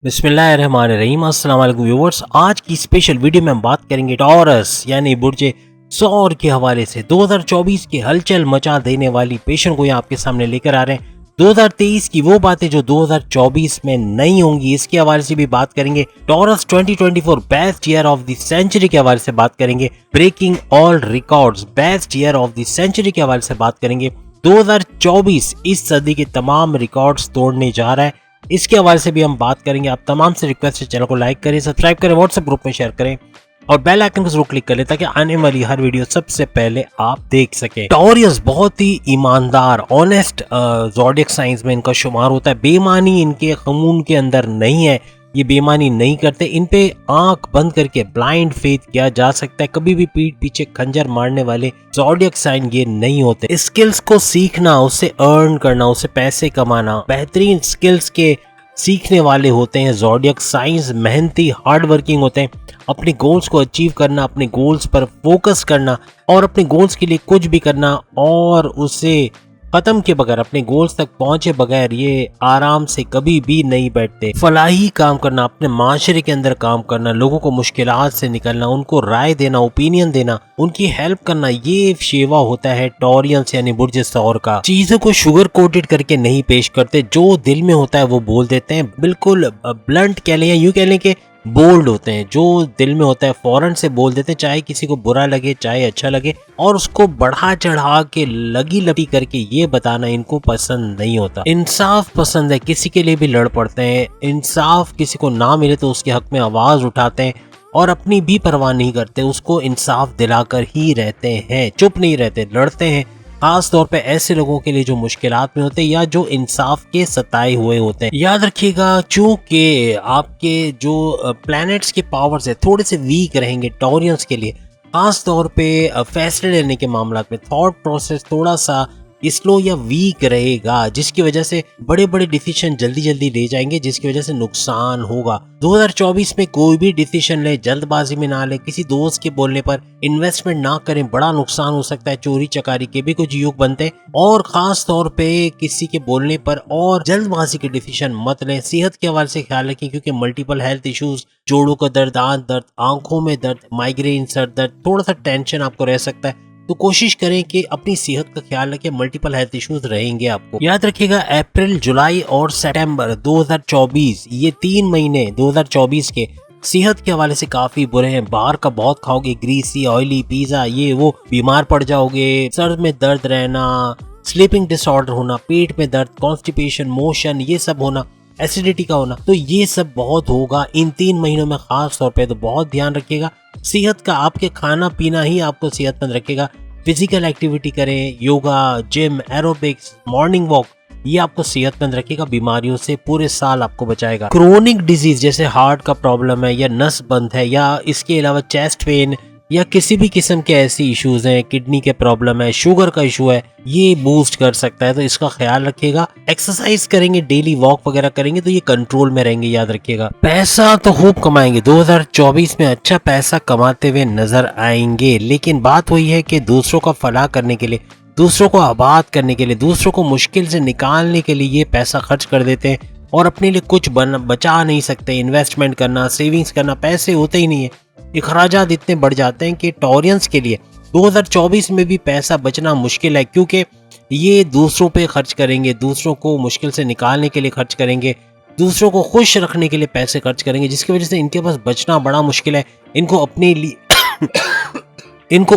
बिस्मिल्लाहिर्रहमानिर्रहीम। अस्सलाम वालेकुम व्यूअर्स। आज की स्पेशल वीडियो में हम बात करेंगे टॉरस यानी बुर्जे सौर के हवाले से 2024 की हलचल मचा देने वाली पेशन को आपके सामने लेकर आ रहे हैं। 2023 की वो बातें जो 2024 में नहीं होंगी, इसके हवाले से भी बात करेंगे। Taurus 2024 best year of the century के हवाले से बात करेंगे। Breaking all records best year of the century के हवाले से बात करेंगे। 2024 इस सदी के तमाम रिकॉर्ड्स तोड़ने जा रहा है, इसके हवाले से भी हम बात करेंगे। आप तमाम से रिक्वेस्ट है, चैनल को लाइक करें, सब्सक्राइब करें, व्हाट्सएप ग्रुप में शेयर करें और बेल आइकन को जरूर क्लिक करें ताकि आने वाली हर वीडियो सबसे पहले आप देख सकें। टॉरियस बहुत ही ईमानदार ऑनेस्ट ज़ोडिएक साइंस में इनका शुमार होता है। बेईमानी इनके खून के अंदर नहीं है, ये बेईमानी नहीं करते। इन पे आंख बंद करके ब्लाइंड फेथ किया जा सकता है। कभी भी पीठ पीछे खंजर मारने वाले ज़ोडिएक साइन ये नहीं होते। स्किल्स को सीखना, उससे अर्न करना, उससे पैसे कमाना, बेहतरीन स्किल्स के सीखने वाले होते हैं ज़ोडिएक साइंस। मेहनती हार्ड वर्किंग होते हैं। अपने गोल्स को अचीव करना, अपने गोल्स पर फोकस करना और अपने गोल्स के लिए कुछ भी करना और उसे खत्म के बगैर, अपने गोल्स तक पहुंचे बगैर ये आराम से कभी भी नहीं बैठते। फलाही काम करना, अपने माशरे के अंदर काम करना, लोगों को मुश्किलात से निकलना, उनको राय देना, ओपिनियन देना, उनकी हेल्प करना, ये शेवा होता है टॉरियंस यानी बुर्ज सौर का। चीजों को शुगर कोटेड करके नहीं पेश करते, जो दिल में होता है वो बोल देते हैं। बिल्कुल ब्लंट कह लें या यूं कह लें कि बोल्ड होते हैं। जो दिल में होता है फौरन से बोल देते हैं, चाहे किसी को बुरा लगे चाहे अच्छा लगे, और उसको बढ़ा चढ़ा के लगी लटी करके ये बताना इनको पसंद नहीं होता। इंसाफ पसंद है, किसी के लिए भी लड़ पड़ते हैं। इंसाफ किसी को ना मिले तो उसके हक में आवाज उठाते हैं और अपनी भी परवाह नहीं करते, उसको इंसाफ दिलाकर ही रहते हैं, चुप नहीं रहते, लड़ते हैं। खास तौर पे ऐसे लोगों के लिए जो मुश्किलात में होते हैं या जो इंसाफ के सताए हुए होते हैं। याद रखिएगा, चूंकि आपके जो प्लैनेट्स के पावर्स है थोड़े से वीक रहेंगे टॉरियंस के लिए, खास तौर पे फैसले लेने के मामला में थॉट प्रोसेस थोड़ा सा स्लो या वीक रहेगा, जिसकी वजह से बड़े बड़े डिसीजन जल्दी जल्दी ले जाएंगे, जिसकी वजह से नुकसान होगा। 2024 में कोई भी डिसीजन ले जल्दबाजी में ना ले, किसी दोस्त के बोलने पर इन्वेस्टमेंट ना करें, बड़ा नुकसान हो सकता है। चोरी चकारी के भी कुछ युग बनते हैं और खास तौर पे किसी के बोलने पर और जल्दबाजी के डिसीजन मत लें। सेहत के हवाले से ख्याल रखें, क्योंकि मल्टीपल हेल्थ इश्यूज, जोड़ों का दर्द, आंख दर्द, आंखों में दर्द, माइग्रेन, सर दर्द, थोड़ा सा टेंशन आपको रह सकता है, तो कोशिश करें कि अपनी सेहत का ख्याल रखें। मल्टीपल हेल्थ इश्यूज रहेंगे आपको। याद रखिएगा, अप्रैल, जुलाई और सितंबर 2024 ये 3 महीने 2024 के सेहत के हवाले से काफी बुरे हैं। बाहर का बहुत खाओगे, ग्रीसी, ऑयली, पिज्जा, ये वो, बीमार पड़ जाओगे। सर में दर्द रहना, स्लीपिंग डिसऑर्डर होना, पेट में दर्द, कॉन्स्टिपेशन, मोशन, ये सब होना, एसिडिटी का होना, तो ये सब बहुत होगा इन 3 महीनों में खास तौर पे। तो बहुत ध्यान रखिएगा सेहत का। आपके खाना पीना ही आपको सेहतमंद रखेगा। फिजिकल एक्टिविटी करें, yoga, gym, aerobics, morning walk, ये आपको सेहतमंद रखेगा, बीमारियों से पूरे साल आपको बचाएगा। क्रोनिक डिजीज जैसे हार्ट का प्रॉब्लम है या नस बंद है या इसके अलावा चेस्ट पेन या किसी भी किस्म के ऐसी इश्यूज हैं, किडनी के प्रॉब्लम है, शुगर का इशू है, ये बूस्ट कर सकता है, तो इसका ख्याल रखिएगा। एक्सरसाइज करेंगे, डेली वॉक वगैरह करेंगे तो ये कंट्रोल में रहेंगे। याद रखिएगा, पैसा तो खूब कमाएंगे, 2024 में अच्छा पैसा कमाते हुए नजर आएंगे। लेकिन बात वही है कि दूसरों का फलाह करने के लिए, दूसरों को आबाद करने के लिए, दूसरों को मुश्किल से निकालने के लिए ये पैसा खर्च कर देते हैं और अपने लिए कुछ बचा नहीं सकते। इन्वेस्टमेंट करना, सेविंग्स करना, पैसे होते ही नहीं है। अखराजात इतने बढ़ जाते हैं कि टॉरियंस के लिए 2024 में भी पैसा बचना मुश्किल है, क्योंकि ये दूसरों पे खर्च करेंगे, दूसरों को मुश्किल से निकालने के लिए खर्च करेंगे, दूसरों को खुश रखने के लिए पैसे खर्च करेंगे, जिसकी वजह से इनके पास बचना बड़ा मुश्किल है। इनको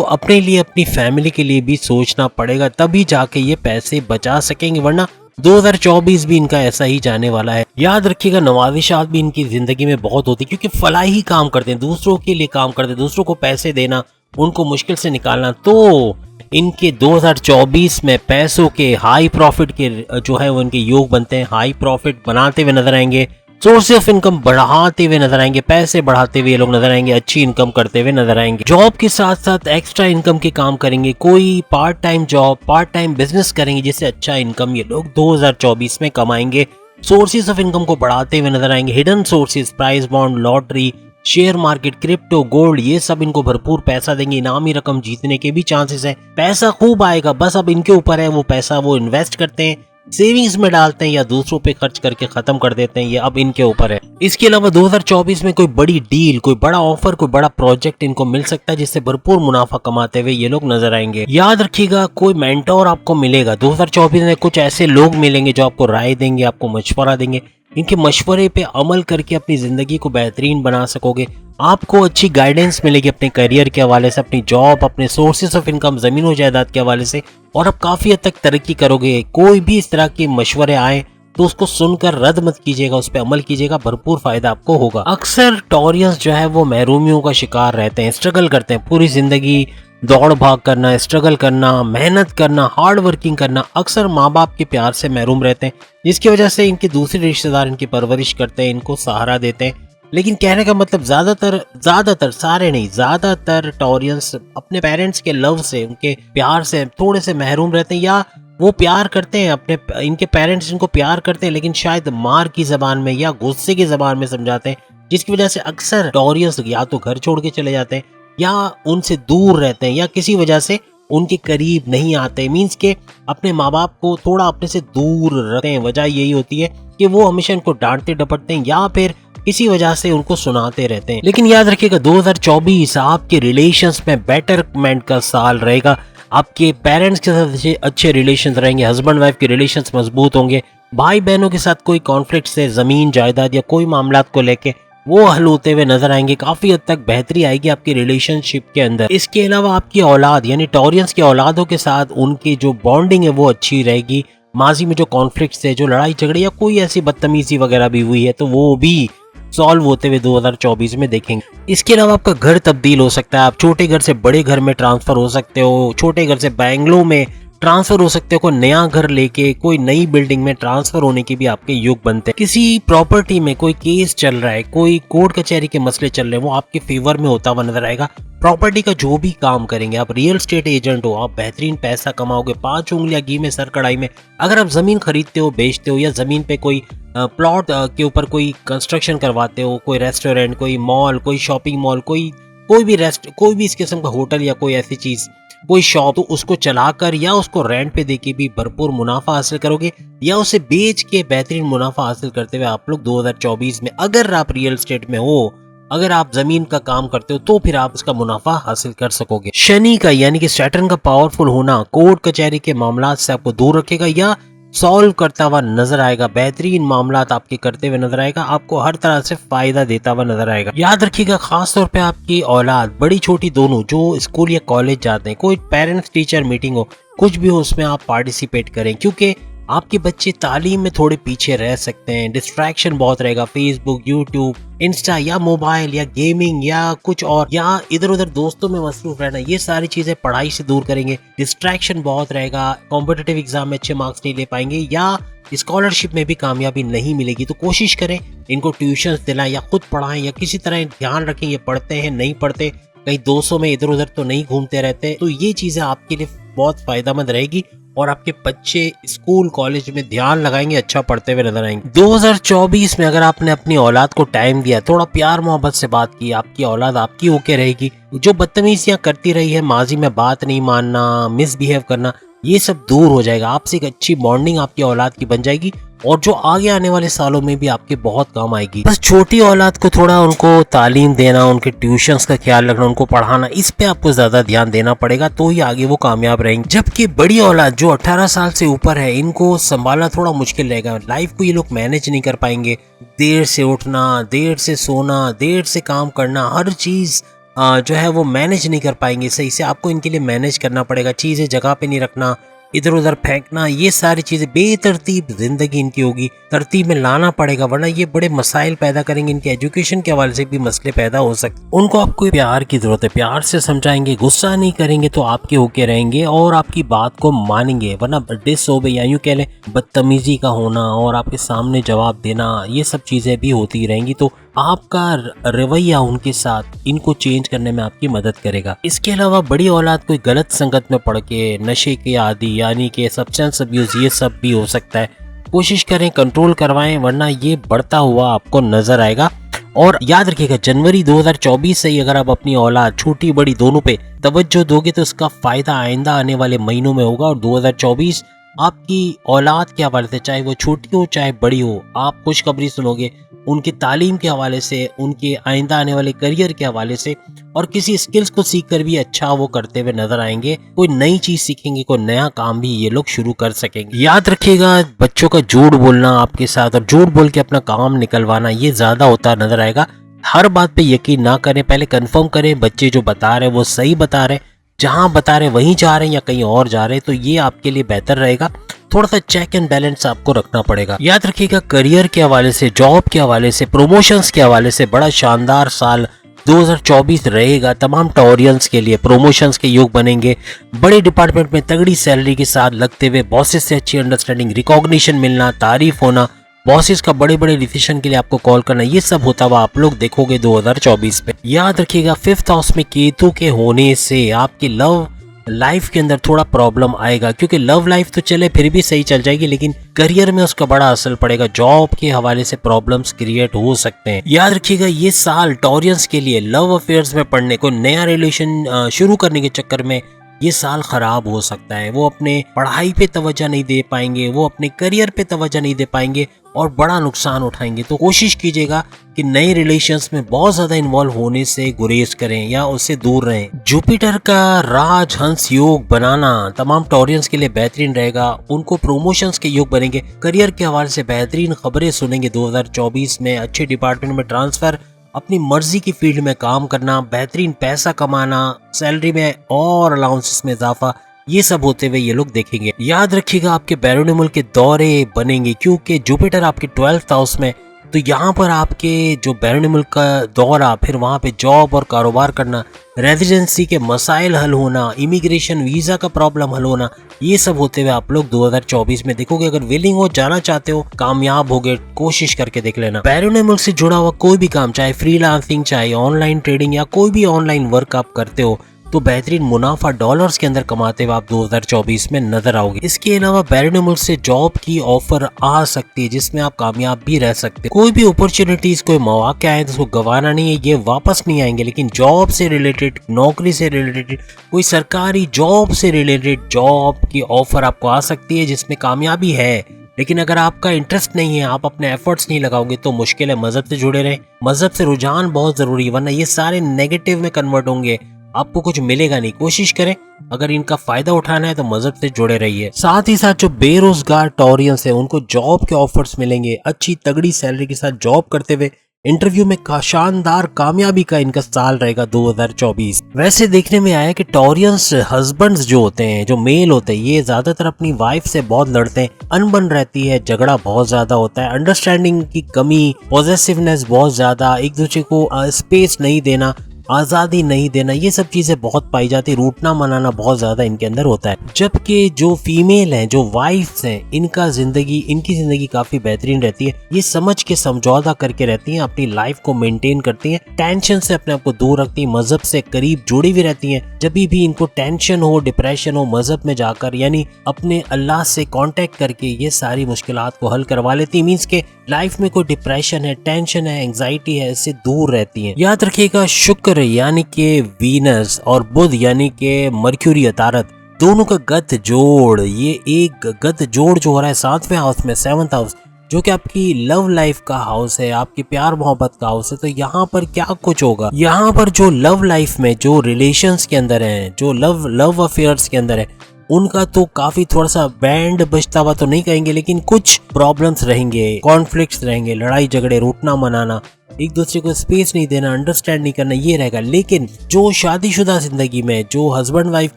अपने लिए अपनी फैमिली के लिए भी सोचना पड़ेगा, तभी जाके ये पैसे बचा सकेंगे, वरना 2024 भी इनका ऐसा ही जाने वाला है। याद रखिएगा, नवाजिशात भी इनकी जिंदगी में बहुत होती है, क्योंकि फलाही काम करते हैं, दूसरों के लिए काम करते हैं, दूसरों को पैसे देना, उनको मुश्किल से निकालना। तो इनके 2024 में पैसों के हाई प्रॉफिट के जो है वो इनके योग बनते हैं, हाई प्रॉफिट बनाते हुए नजर आएंगे, सोर्स ऑफ इनकम बढ़ाते हुए नजर आएंगे, पैसे बढ़ाते हुए ये लोग नजर आएंगे, अच्छी इनकम करते हुए नजर आएंगे। जॉब के साथ साथ एक्स्ट्रा इनकम के काम करेंगे, कोई part time job, part time business करेंगे, जिससे अच्छा इनकम ये लोग 2024 में कमाएंगे। सोर्सेज ऑफ इनकम को बढ़ाते हुए नजर आएंगे। Hidden sources, price bond, lottery, share market, crypto, gold, ये सब इनको भरपूर पैसा देंगे। इनामी रकम जीतने के भी चांसेस है। पैसा खूब आएगा, बस अब इनके ऊपर है वो पैसा वो इन्वेस्ट करते हैं सेविंग्स में डालते हैं या दूसरों पे खर्च करके खत्म कर देते हैं, ये अब इनके ऊपर है। इसके अलावा 2024 में कोई बड़ी डील, कोई बड़ा ऑफर, कोई बड़ा प्रोजेक्ट इनको मिल सकता है जिससे भरपूर मुनाफा कमाते हुए ये लोग नजर आएंगे। याद रखिएगा, कोई मेंटोर आपको मिलेगा 2024 में, कुछ ऐसे लोग मिलेंगे जो आपको राय देंगे, आपको मशवरा देंगे। इनके मशवरे पे अमल करके अपनी जिंदगी को बेहतरीन बना सकोगे। आपको अच्छी गाइडेंस मिलेगी अपने करियर के हवाले से, अपनी जॉब, अपने सोर्सेस ऑफ इनकम, जमीन और जायदाद के हवाले से, और आप काफी हद तक तरक्की करोगे। कोई भी इस तरह के मशवरे आए तो उसको सुनकर रद्द मत कीजिएगा, उस पर अमल कीजिएगा, भरपूर फायदा आपको होगा। अक्सर टॉरियंस जो है वो महरूमियों का शिकार रहते हैं, स्ट्रगल करते हैं पूरी जिंदगी, दौड़ भाग करना, स्ट्रगल करना, मेहनत करना, हार्ड वर्किंग करना। अक्सर माँ बाप के प्यार से महरूम रहते हैं, जिसकी वजह से इनके दूसरे रिश्तेदार इनकी परवरिश करते हैं, इनको सहारा देते हैं। लेकिन कहने का मतलब ज्यादातर सारे नहीं, ज्यादातर टॉरियंस अपने पेरेंट्स के लव से, उनके प्यार से थोड़े से महरूम रहते हैं, या वो प्यार करते हैं अपने, इनके पेरेंट्स इनको प्यार करते हैं लेकिन शायद मार की जबान में या गुस्से की जबान में समझाते हैं, जिसकी वजह से अक्सर टॉरियंस या तो घर छोड़ के चले जाते हैं या उनसे दूर रहते हैं या किसी वजह से उनके करीब नहीं आते। मीन्स के अपने माँ बाप को थोड़ा अपने से दूर रखते हैं। वजह यही होती है कि वो हमेशा उनको डांटते डपटते हैं या फिर किसी वजह से उनको सुनाते रहते हैं। लेकिन याद रखिएगा 2024 आपके रिलेशंस में बेटरमेंट का साल रहेगा। आपके पेरेंट्स के साथ अच्छे रिलेशंस रहेंगे, हस्बैंड वाइफ के रिलेशंस मजबूत होंगे, भाई बहनों के साथ कोई कॉन्फ्लिक्ट से जमीन जायदाद या कोई मामलात को लेके वो हल होते हुए नजर आएंगे। काफी हद तक बेहतरी आएगी आपकी रिलेशनशिप के अंदर। इसके अलावा आपकी औलाद यानी टॉरियंस की औलादों के साथ उनकी जो बॉन्डिंग है वो अच्छी रहेगी। माजी में जो कॉन्फ्लिक्ट है, जो लड़ाई झगड़े या कोई ऐसी बदतमीजी वगैरह भी हुई है तो वो भी सॉल्व होते हुए 2024 में देखेंगे। इसके अलावा आपका घर तब्दील हो सकता है, आप छोटे घर से बड़े घर में ट्रांसफर हो सकते हो, छोटे घर से बैंगलोर में ट्रांसफर हो सकते हो, कोई नया घर लेके कोई नई बिल्डिंग में ट्रांसफर होने की भी आपके योग बनते हैं। किसी प्रॉपर्टी में कोई केस चल रहा है, कोई कोर्ट कचहरी के मसले चल रहे हैं, वो आपके फेवर में होता हुआ नजर आएगा। प्रॉपर्टी का जो भी काम करेंगे, आप रियल स्टेट एजेंट हो, आप बेहतरीन पैसा कमाओगे, 5 उंगलियां घी में सर कढ़ाई में। अगर आप जमीन खरीदते हो, बेचते हो या जमीन पे कोई प्लॉट के ऊपर कोई कंस्ट्रक्शन करवाते हो, कोई रेस्टोरेंट, कोई मॉल, कोई शॉपिंग मॉल, कोई भी इस किस्म का होटल या कोई ऐसी चीज, कोई शॉप, तो उसको चलाकर या उसको रेंट पे देके भी भरपूर मुनाफा हासिल करोगे या उसे बेच के बेहतरीन मुनाफा हासिल करते हुए आप लोग 2024 में, अगर आप रियल एस्टेट में हो, अगर आप जमीन का काम करते हो तो फिर आप इसका मुनाफा हासिल कर सकोगे। शनि का यानी कि सैटर्न का पावरफुल होना कोर्ट कचहरी के मामला से आपको दूर रखेगा या सॉल्व करता हुआ नजर आएगा, बेहतरीन मामलात आपके करते हुए नजर आएगा, आपको हर तरह से फायदा देता हुआ नजर आएगा। याद रखिएगा खास तौर पे आपकी औलाद बड़ी छोटी दोनों जो स्कूल या कॉलेज जाते हैं, कोई पेरेंट्स टीचर मीटिंग हो, कुछ भी हो, उसमें आप पार्टिसिपेट करें, क्योंकि आपके बच्चे तालीम में थोड़े पीछे रह सकते हैं। डिस्ट्रैक्शन बहुत रहेगा, फेसबुक, यूट्यूब, इंस्टा या मोबाइल या गेमिंग या कुछ और, या इधर उधर दोस्तों में मसरूफ रहना, ये सारी चीजें पढ़ाई से दूर करेंगे। डिस्ट्रैक्शन बहुत रहेगा, कॉम्पिटिटिव एग्जाम में अच्छे मार्क्स नहीं ले पाएंगे या स्कॉलरशिप में भी कामयाबी नहीं मिलेगी। तो कोशिश करें इनको ट्यूशन दिलाएं या खुद पढ़ाएं या किसी तरह ध्यान रखें ये पढ़ते हैं नहीं पढ़ते, कहीं दोस्तों में इधर उधर तो नहीं घूमते रहते। तो ये चीजें आपके लिए बहुत फायदेमंद रहेगी और आपके बच्चे स्कूल कॉलेज में ध्यान लगाएंगे, अच्छा पढ़ते हुए नजर आएंगे। 2024 में अगर आपने अपनी औलाद को टाइम दिया, थोड़ा प्यार मोहब्बत से बात की, आपकी औलाद आपकी होके रहेगी। जो बदतमीजियां करती रही है, माजी में बात नहीं मानना, मिसबिहेव करना, ये सब दूर हो जाएगा। आपसे एक अच्छी बॉन्डिंग आपकी औलाद की बन जाएगी और जो आगे आने वाले सालों में भी आपके बहुत काम आएगी। बस छोटी औलाद को थोड़ा उनको तालीम देना, उनके ट्यूशंस का ख्याल रखना, उनको पढ़ाना, इस पे आपको ज्यादा ध्यान देना पड़ेगा, तो ही आगे वो कामयाब रहेंगे। जबकि बड़ी औलाद जो 18 साल से ऊपर है, इनको संभालना थोड़ा मुश्किल रहेगा। लाइफ को ये लोग मैनेज नहीं कर पाएंगे। देर से उठना, देर से सोना, देर से काम करना, हर चीज जो है वो मैनेज नहीं कर पाएंगे सही से। आपको इनके लिए मैनेज करना पड़ेगा, चीजें जगह पे नहीं रखना, इधर उधर फेंकना, ये सारी चीजें, बेतरतीब जिंदगी इनकी होगी, तरतीब में लाना पड़ेगा, वरना ये बड़े मसाइल पैदा करेंगे। इनके एजुकेशन के हवाले से भी मसले पैदा हो सकते। उनको आपको प्यार की जरूरत है, प्यार से समझाएंगे, गुस्सा नहीं करेंगे तो आपके होके रहेंगे और आपकी बात को मानेंगे, वरना डिसओबे या यूं कह लें बदतमीजी का होना और आपके सामने जवाब देना, ये सब चीजें भी होती रहेंगी। तो आपका रवैया उनके साथ इनको चेंज करने में आपकी मदद करेगा। इसके अलावा बड़ी औलाद कोई गलत संगत में पड़ के नशे के आदी यानी कि सब्सटेंस अब्यूज, ये सब भी हो सकता है। कोशिश करें कंट्रोल करवाएं, वरना ये बढ़ता हुआ आपको नजर आएगा। और याद रखिएगा जनवरी 2024 से ही अगर आप अपनी औलाद छोटी बड़ी दोनों पे तवज्जो दोगे तो इसका फायदा आइंदा आने वाले महीनों में होगा और 2024 आपकी औलाद के हवाले से, चाहे वो छोटी हो चाहे बड़ी हो, आप खुशखबरी सुनोगे उनकी तालीम के हवाले से, उनके आइंदा आने वाले करियर के हवाले से, और किसी स्किल्स को सीख कर भी अच्छा वो करते हुए नजर आएंगे। कोई नई चीज सीखेंगे, कोई नया काम भी ये लोग शुरू कर सकेंगे। याद रखिएगा, बच्चों का झूठ बोलना आपके साथ और झूठ बोल के अपना काम निकलवाना ये ज्यादा होता नजर आएगा। हर बात पे यकीन ना करें, पहले कंफर्म करें बच्चे जो बता रहे हैं वो सही बता रहे हैं, जहां बता रहे हैं वहीं जा रहे हैं या कहीं और जा रहे हैं, तो ये आपके लिए बेहतर रहेगा। थोड़ा सा चेक एंड बैलेंस आपको रखना पड़ेगा। याद रखिएगा, करियर के हवाले से, जॉब के हवाले से, प्रमोशंस के हवाले से बड़ा शानदार साल 2024 रहेगा तमाम टॉरियंस के लिए। प्रमोशंस के योग बनेंगे, बड़े डिपार्टमेंट में तगड़ी सैलरी के साथ लगते हुए, बॉसेस से अच्छी अंडरस्टैंडिंग, रिकॉग्निशन मिलना, तारीफ होना, बॉसेस का बड़े बड़े डिसीजन के लिए आपको कॉल करना, ये सब होता हुआ आप लोग देखोगे 2024 में। याद रखिएगा, 5th हाउस में केतु के होने से आपकी लव लाइफ के अंदर थोड़ा प्रॉब्लम आएगा, क्योंकि लव लाइफ तो चले फिर भी सही चल जाएगी, लेकिन करियर में उसका बड़ा असर पड़ेगा। जॉब के हवाले से प्रॉब्लम्स क्रिएट हो सकते हैं। याद रखिएगा, ये साल टॉरियंस के लिए लव अफेयर्स में पड़ने को, नया रिलेशन शुरू करने के चक्कर में ये साल खराब हो सकता है। वो अपने पढ़ाई पे तवज्जो नहीं दे पाएंगे, वो अपने करियर पे तवज्जो नहीं दे पाएंगे और बड़ा नुकसान उठाएंगे। तो कोशिश कीजिएगा कि नए रिलेशंस में बहुत ज्यादा इन्वॉल्व होने से गुरेज करें या उससे दूर रहें। जुपिटर का राज हंस योग बनाना तमाम टॉरियंस के लिए बेहतरीन रहेगा। उनको प्रमोशंस के योग बनेंगे, करियर के हवाले से बेहतरीन खबरें सुनेंगे 2024 में। अच्छे डिपार्टमेंट में ट्रांसफर, अपनी मर्जी की फील्ड में काम करना, बेहतरीन पैसा कमाना, सैलरी में और अलाउंसेस में इजाफा, ये सब होते हुए ये लोग देखेंगे। याद रखिएगा, आपके बैरोनिमल के दौरे बनेंगे, क्योंकि जुपिटर आपके 12th हाउस में, तो यहाँ पर आपके जो बैरोनिमल का दौरा, फिर वहाँ पे जॉब और कारोबार करना, रेजिडेंसी के मसाइल हल होना, इमिग्रेशन वीजा का प्रॉब्लम हल होना, ये सब होते हुए आप लोग 2024 में देखोगे। अगर विलिंग हो, जाना चाहते हो, कामयाब होगे, कोशिश करके देख लेना। बैरोनिमल से जुड़ा हुआ कोई भी काम, चाहे फ्रीलांसिंग, चाहे ऑनलाइन ट्रेडिंग या कोई भी ऑनलाइन वर्क आप करते हो, तो बेहतरीन मुनाफा डॉलर्स के अंदर कमाते हुए आप 2024 में नजर आओगे। इसके अलावा बैरोनिमल से जॉब की ऑफर आ सकती है, जिसमें आप कामयाब भी रह सकते हैं। कोई भी अपॉर्चुनिटीज, कोई मौके आए तो उसको गंवाना नहीं है, ये वापस नहीं आएंगे। लेकिन जॉब से रिलेटेड, नौकरी से रिलेटेड, कोई सरकारी जॉब से रिलेटेड जॉब की ऑफर आपको आ सकती है जिसमें कामयाबी है। लेकिन अगर आपका इंटरेस्ट नहीं है, आप अपने एफर्ट्स नहीं लगाओगे, तो मुश्किल है। मजहब से जुड़े रहे, मजहब से रुझान बहुत जरूरी है, वरना ये सारे नेगेटिव में कन्वर्ट होंगे, आपको कुछ मिलेगा नहीं। कोशिश करें, अगर इनका फायदा उठाना है तो मजहब से जुड़े रहिए। साथ ही साथ जो बेरोजगार टॉरियंस है, उनको जॉब के ऑफर्स मिलेंगे, अच्छी तगड़ी सैलरी के साथ जॉब करते हुए इंटरव्यू में शानदार कामयाबी का इनका साल रहेगा 2024। वैसे देखने में आया कि टॉरियंस हस्बैंड्स जो होते हैं, जो मेल होते हैं, ये ज्यादातर अपनी वाइफ से बहुत लड़ते हैं, अनबन रहती है, झगड़ा बहुत ज्यादा होता है, अंडरस्टैंडिंग की कमी, पॉजेसिवनेस बहुत ज्यादा, एक दूसरे को स्पेस नहीं देना, आजादी नहीं देना, ये सब चीजें बहुत पाई जाती। रूठना मनाना बहुत ज्यादा इनके अंदर होता है। जबकि जो फीमेल हैं, जो वाइफ्स हैं, इनकी जिंदगी काफी बेहतरीन रहती है। ये समझ के समझौता करके रहती हैं, अपनी लाइफ को मेंटेन करती हैं, टेंशन से अपने आप को दूर रखती हैं, मजहब से करीब जुड़ी हुई रहती हैं। जब भी इनको टेंशन हो, डिप्रेशन हो, मजहब में जाकर यानी अपने अल्लाह से कांटेक्ट करके ये सारी मुश्किलात को हल करवा लेती है। मींस के लाइफ में कोई डिप्रेशन है, टेंशन है, एंजाइटी है, इससे दूर रहती हैं। याद रखिएगा, शुक्र यानी कि वीनस और बुध यानी कि मर्क्यूरी अतारत, दोनों का गत जोड़, ये एक गत जोड़ जो हो रहा है 7वें हाउस में, 7th हाउस, जो कि आपकी लव लाइफ का हाउस है, आपकी प्यार मोहब्बत का हाउस है। तो यहाँ पर क्या कुछ होगा, यहाँ पर जो लव लाइफ में, जो रिलेशंस के अंदर है, जो लव अफेयर्स के अंदर है, उनका तो काफी थोड़ा सा बैंड बजता हुआ तो नहीं कहेंगे, लेकिन कुछ प्रॉब्लम्स रहेंगे, कॉन्फ्लिक्ट्स रहेंगे, लड़ाई झगड़े, रूठना मनाना, एक दूसरे को स्पेस नहीं देना, अंडरस्टैंड नहीं करना, ये रहेगा। लेकिन जो शादीशुदा जिंदगी में, जो हस्बैंड वाइफ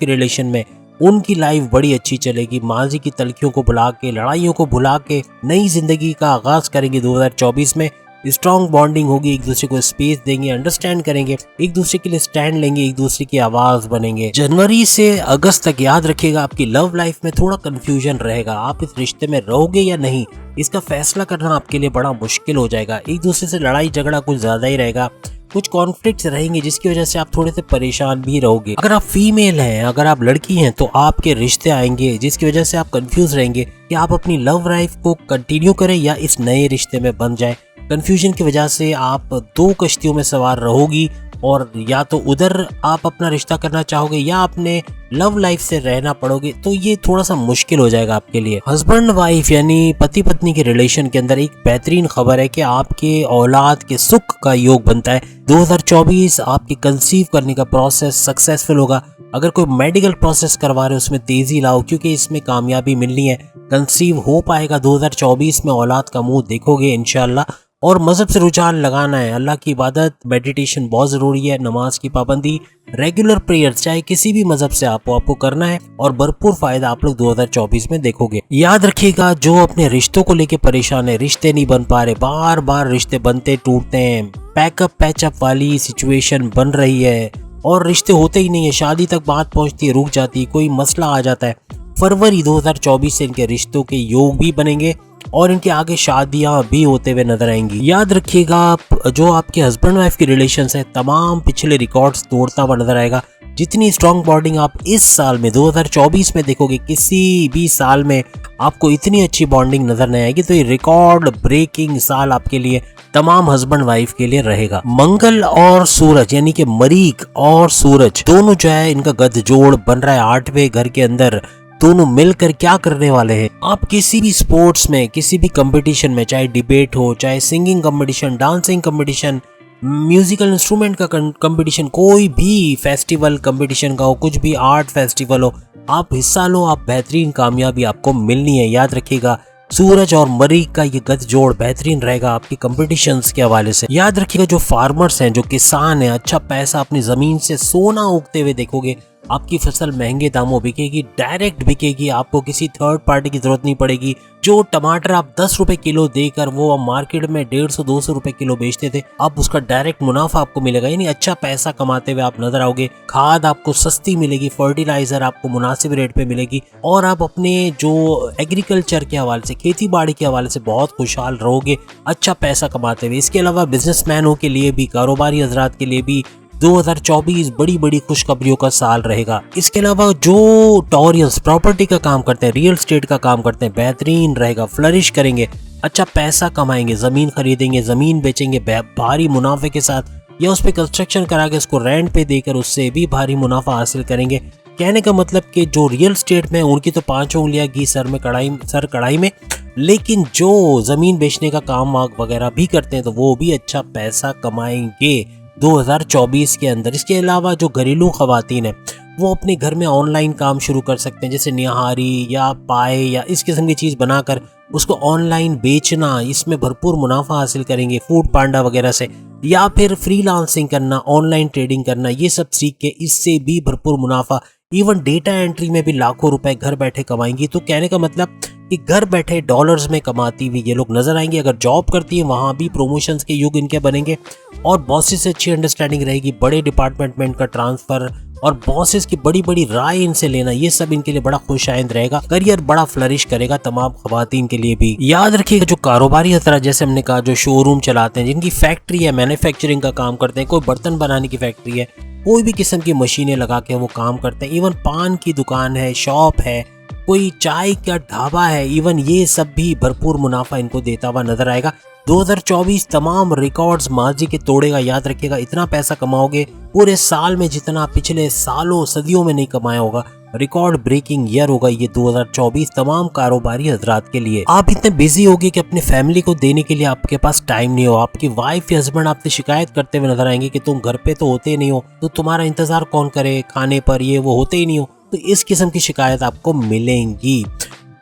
के रिलेशन में, उनकी लाइफ बड़ी अच्छी चलेगी। माजी की तलखियों को भुला के, लड़ाइयों को भुला के नई जिंदगी का आगाज करेंगे 2024 में। स्ट्रॉन्ग बॉन्डिंग होगी, एक दूसरे को स्पेस देंगे, अंडरस्टैंड करेंगे, एक दूसरे के लिए स्टैंड लेंगे, एक दूसरे की आवाज बनेंगे। जनवरी से अगस्त तक याद रखिएगा, आपकी लव लाइफ में थोड़ा कंफ्यूजन रहेगा। आप इस रिश्ते में रहोगे या नहीं, इसका फैसला करना आपके लिए बड़ा मुश्किल हो जाएगा। एक दूसरे से लड़ाई झगड़ा कुछ ज्यादा ही रहेगा, कुछ कॉन्फ्लिक्ट्स रहेंगे, जिसकी वजह से आप थोड़े से परेशान भी रहोगे। अगर आप फीमेल हैं, अगर आप लड़की हैं, तो आपके रिश्ते आएंगे जिसकी वजह से आप कंफ्यूज रहेंगे कि आप अपनी लव लाइफ को कंटिन्यू करें या इस नए रिश्ते में बन जाए। कंफ्यूजन की वजह से आप दो कश्तियों में सवार रहोगी और या तो उधर आप अपना रिश्ता करना चाहोगे या अपने लव लाइफ से रहना पड़ोगे, तो ये थोड़ा सा मुश्किल हो जाएगा आपके लिए। हस्बैंड वाइफ यानी पति पत्नी के रिलेशन के अंदर एक बेहतरीन खबर है कि आपके औलाद के सुख का योग बनता है। 2024 आपके कंसीव करने का प्रोसेस सक्सेसफुल होगा। अगर कोई मेडिकल प्रोसेस करवा रहे हो उसमें तेजी लाओ, क्योंकि इसमें कामयाबी मिलनी है। कंसीव हो पाएगा 2024 में, औलाद का मुंह देखोगे इंशाल्लाह। और मजहब से रुझान लगाना है, अल्लाह की इबादत, मेडिटेशन बहुत जरूरी है, नमाज की पाबंदी, रेगुलर प्रेयर्स चाहे किसी भी मजहब से आपको करना है और भरपूर फायदा आप लोग 2024 में देखोगे। याद रखिएगा, जो अपने रिश्तों को लेके परेशान है, रिश्ते नहीं बन पा रहे, बार बार रिश्ते बनते टूटते हैं, पैकअप पैचअप वाली सिचुएशन बन रही है और रिश्ते होते ही नहीं है, शादी तक बात पहुंचती है, रुक जाती है, कोई मसला आ जाता है, फरवरी 2024 से इनके रिश्तों के योग भी बनेंगे और इनके आगे शादियां भी होते हुए नजर आएंगी। याद रखिएगा, जो आपके हस्बैंड वाइफ की रिलेशंस है, तमाम पिछले रिकॉर्ड्स तोड़ता हुआ नजर आएगा। जितनी स्ट्रॉन्ग बॉन्डिंग आप इस साल में 2024 में देखोगे, किसी भी साल में आपको इतनी अच्छी बॉन्डिंग नजर नहीं आएगी। तो ये रिकॉर्ड ब्रेकिंग साल आपके लिए, तमाम हस्बैंड वाइफ के लिए रहेगा। मंगल और सूरज यानी कि मरीख और सूरज दोनों जो है, इनका गठजोड़ बन रहा है 8वें घर के अंदर। दोनों मिलकर क्या करने वाले हैं, आप किसी भी स्पोर्ट्स में, किसी भी कंपटीशन में, चाहे डिबेट हो, चाहे singing competition, dancing competition, musical instrument का कंपटीशन, कोई भी फेस्टिवल कंपटीशन का हो, कुछ भी आर्ट फेस्टिवल हो, आप हिस्सा लो, आप बेहतरीन कामयाबी आपको मिलनी है। याद रखिएगा, सूरज और मरीख का ये गठजोड़ बेहतरीन रहेगा आपकी कंपटीशंस के हवाले से। याद रखिएगा, जो फार्मर्स हैं, जो किसान हैं, अच्छा पैसा अपनी जमीन से सोना उगते हुए देखोगे। आपकी फसल महंगे दामों बिकेगी, डायरेक्ट बिकेगी, आपको किसी थर्ड पार्टी की जरूरत नहीं पड़ेगी। जो टमाटर आप 10 रुपए किलो देकर वो मार्केट में 150-200 रुपए किलो बेचते थे, अब उसका डायरेक्ट मुनाफा आपको मिलेगा, यानी अच्छा पैसा कमाते हुए आप नजर आओगे। खाद आपको सस्ती मिलेगी, फर्टिलाइजर आपको मुनासिब रेट पे मिलेगी और आप अपने जो एग्रीकल्चर के हवाले से, खेती बाड़ी के हवाले से बहुत खुशहाल रहोगे, अच्छा पैसा कमाते हुए। इसके अलावा बिजनेसमैनों के लिए भी, कारोबारी हजरात के लिए भी 2024 बड़ी बड़ी खुशखबरियों का साल रहेगा। इसके अलावा जो टॉरियंस प्रॉपर्टी का काम करते हैं, रियल स्टेट का काम करते हैं, बेहतरीन रहेगा, फ्लरिश करेंगे, अच्छा पैसा कमाएंगे, जमीन खरीदेंगे, जमीन बेचेंगे भारी मुनाफे के साथ, या उस पर कंस्ट्रक्शन करा के उसको रेंट पे देकर उससे भी भारी मुनाफा हासिल करेंगे। कहने का मतलब कि जो रियल स्टेट में उनकी तो 5 उंगलियां घी सर कढ़ाई में, लेकिन जो जमीन बेचने का काम वगैरह भी करते हैं तो वो भी अच्छा पैसा कमाएंगे 2024 के अंदर। इसके अलावा जो घरेलू खवातीन है, वो अपने घर में ऑनलाइन काम शुरू कर सकते हैं, जैसे निहारी या पाए या इस किस्म की चीज़ बनाकर उसको ऑनलाइन बेचना, इसमें भरपूर मुनाफा हासिल करेंगे फूड पांडा वगैरह से, या फिर फ्रीलांसिंग करना, ऑनलाइन ट्रेडिंग करना, ये सब सीख के इससे भी भरपूर मुनाफा, इवन डेटा एंट्री में भी लाखों रुपए घर बैठे कमाएंगी। तो कहने का मतलब कि घर बैठे डॉलर्स में कमाती हुई ये लोग नजर आएंगे। अगर जॉब करती है वहां भी प्रोमोशंस के युग इनके बनेंगे और बॉसेस से अच्छी अंडरस्टैंडिंग रहेगी, बड़े डिपार्टमेंट में इनका ट्रांसफर और बॉसेस की बड़ी बड़ी राय इनसे लेना, ये सब इनके लिए बड़ा खुशाइंद रहेगा। करियर बड़ा फ्लरिश करेगा तमाम खवातीन के लिए भी। याद रखिएगा, जो कारोबारी हजरात, जैसे हमने कहा, जो शोरूम चलाते हैं, जिनकी फैक्ट्री है, मैन्युफैक्चरिंग का काम करते हैं, कोई बर्तन बनाने की फैक्ट्री है, कोई भी किस्म की मशीनें लगा के वो काम करते हैं, इवन पान की दुकान है, शॉप है, कोई चाय का ढाबा है, इवन ये सब भी भरपूर मुनाफा इनको देता हुआ नजर आएगा। 2024 तमाम रिकॉर्ड्स माजी के तोड़ेगा। याद रखिएगा, इतना पैसा कमाओगे पूरे साल में जितना पिछले सालों सदियों में नहीं कमाया होगा। रिकॉर्ड ब्रेकिंग ईयर होगा ये 2024 तमाम कारोबारी हजरात के लिए। आप इतने बिजी होगे कि अपने फैमिली को देने के लिए आपके पास टाइम नहीं हो। आपकी वाइफ या हस्बैंड आपसे शिकायत करते हुए नजर आएंगे कि तुम घर पे तो होते नहीं हो, तो तुम्हारा इंतजार कौन करे खाने पर, ये वो होते ही नहीं हो। तो इस किस्म की शिकायत आपको मिलेंगी।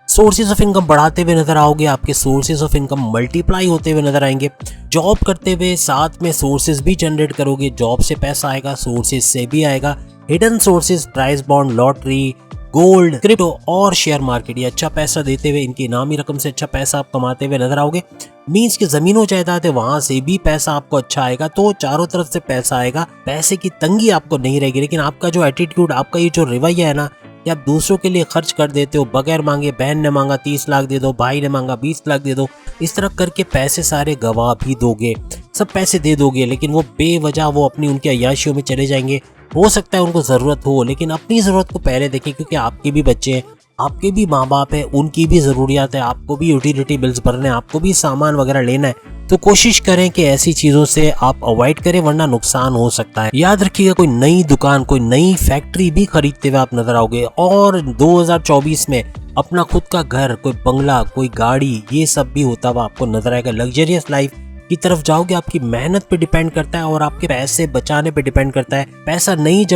सोर्सेज ऑफ इनकम बढ़ाते हुए नजर आओगे, आपके सोर्सेज ऑफ इनकम मल्टीप्लाई होते हुए नजर आएंगे। जॉब करते हुए साथ में सोर्सेज भी जनरेट करोगे, जॉब से पैसा आएगा, सोर्सेज से भी आएगा। Hidden sources, price bond, lottery, gold, crypto और शेयर मार्केट, ये अच्छा पैसा देते हुए, इनकी इनामी रकम से अच्छा पैसा आप कमाते हुए नजर आओगे। मीन्स की जमीनों जायदाद है, वहां से भी पैसा आपको अच्छा आएगा। तो चारों तरफ से पैसा आएगा, पैसे की तंगी आपको नहीं रहेगी। लेकिन आपका जो एटीट्यूड, आपका ये जो रवैया है ना, कि आप दूसरों के लिए खर्च कर देते हो बगैर मांगे, बहन ने मांगा 30 लाख दे दो, भाई ने मांगा 20 लाख दे दो, इस तरह करके पैसे सारे गवा भी दोगे, सब पैसे दे दोगे, लेकिन वो बेवजह वो अपनी उनकी अय्याशियों में चले जाएंगे। हो सकता है उनको ज़रूरत हो, लेकिन अपनी ज़रूरत को पहले देखें, क्योंकि आपके भी बच्चे हैं, आपके भी माँ बाप है, उनकी भी ज़रूरियात है, आपको भी यूटिलिटी बिल्स भरने हैं, आपको भी सामान वगैरह लेना है, तो कोशिश करें कि ऐसी चीज़ों से आप अवॉइड करें, वरना नुकसान हो सकता है। याद रखिएगा, कोई नई दुकान, कोई नई फैक्ट्री भी खरीदते हुए आप नजर आओगे, और 2024 में अपना खुद का घर, कोई बंगला, कोई गाड़ी, ये सब भी होता हुआ आपको नजर आएगा। लग्जरियस लाइफ की तरफ जाओगे, आपकी मेहनत पे डिपेंड करता है और आपके पैसे बचाने पे डिपेंड करता है। पैसा नहीं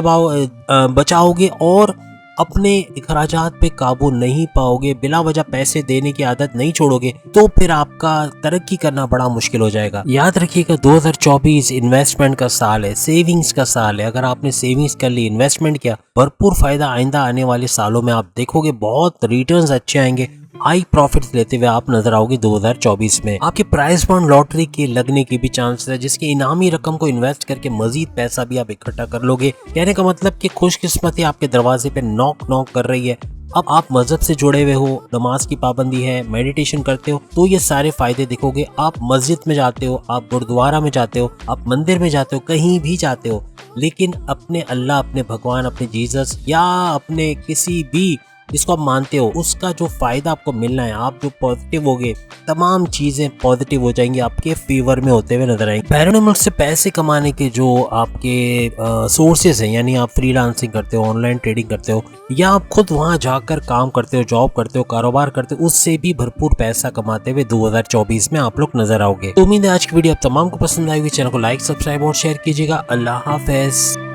बचाओगे और अपने अखराजात पे काबू नहीं पाओगे, बिला वजह पैसे देने की आदत नहीं छोड़ोगे, तो फिर आपका तरक्की करना बड़ा मुश्किल हो जाएगा। याद रखिएगा, 2024 इन्वेस्टमेंट का साल है, सेविंग्स का साल है। अगर आपने सेविंग्स कर ली, इन्वेस्टमेंट किया, भरपूर फायदा आइंदा आने वाले सालों में आप देखोगे, बहुत रिटर्न्स अच्छे आएंगे, हाई प्रॉफिट्स लेते हुए आप नजर आओगे 2024 में। आपके प्राइज बॉन्ड लॉटरी के लगने के भी चांसेस है, जिसके इनामी रकम को इन्वेस्ट करके मजीद पैसा भी आप इकट्ठा कर लोगे। कहने का मतलब कि खुशकिस्मती आपके दरवाजे पे नॉक नॉक कर रही है। अब आप मजहब से जुड़े हुए हो, नमाज की पाबंदी है, मेडिटेशन करते हो, तो ये सारे फायदे देखोगे। आप मस्जिद में जाते हो, आप गुरुद्वारा में जाते हो, आप मंदिर में जाते हो, कहीं भी जाते हो, लेकिन अपने अल्लाह, अपने भगवान, अपने जीसस या अपने किसी भी जिसको आप मानते हो, उसका जो फायदा आपको मिलना है, आप जो पॉजिटिव होगे, तमाम चीजें पॉजिटिव हो जाएंगी, आपके फेवर में होते हुए नजर आएंगे। बैरून मुल्क से पैसे कमाने के जो आपके सोर्सेज हैं, यानी आप फ्रीलांसिंग करते हो, ऑनलाइन ट्रेडिंग करते हो, या आप खुद वहां जाकर काम करते हो, जॉब करते हो, कारोबार करते हो, उससे भी भरपूर पैसा कमाते हुए 2024 में आप लोग नजर आओगे। तो उम्मीद है आज की वीडियो आप तमाम को पसंद आएगी। चैनल को लाइक, सब्सक्राइब और शेयर कीजिएगा। अल्लाह हाफिज।